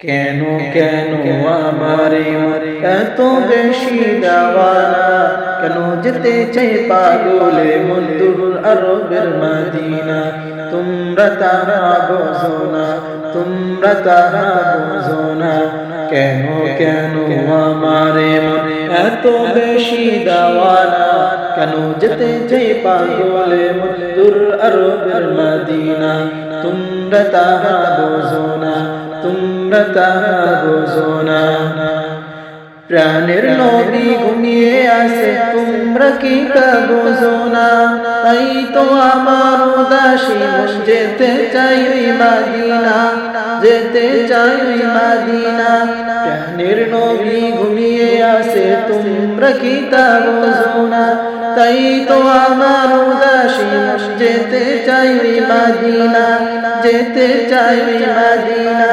কেন কেন আমারে এত বেশি দেওয়ানা, কেন যেতে চাই পাগলে মন্দুর আরবের মদিনা। তোমরা তারা বোঝো না, তোমরা তারা বোঝো না, কেন কেন আমারে এত বেশি দেওয়ানা, কেন যেতে চাই পাগলে মন্দুর আরবের মদিনা। তোমরা তারা বোঝো না, তোমরা তারা বোঝো না। প্রাণের নবী ঘুমিয়ে আসে, তোমরা কি তা বোঝো না। তাই তো আমার উদাসী মন যেতে চাই ওই মদিনা, যেতে চাই ওই মদিনা। প্রাণের নবী ঘুমিয়ে আসে, তোমরা কি তা বোঝো না। তাই তো আমার উদাসী মন যেতে চাই ওই মদিনা, যেতে চাই ওই মদিনা।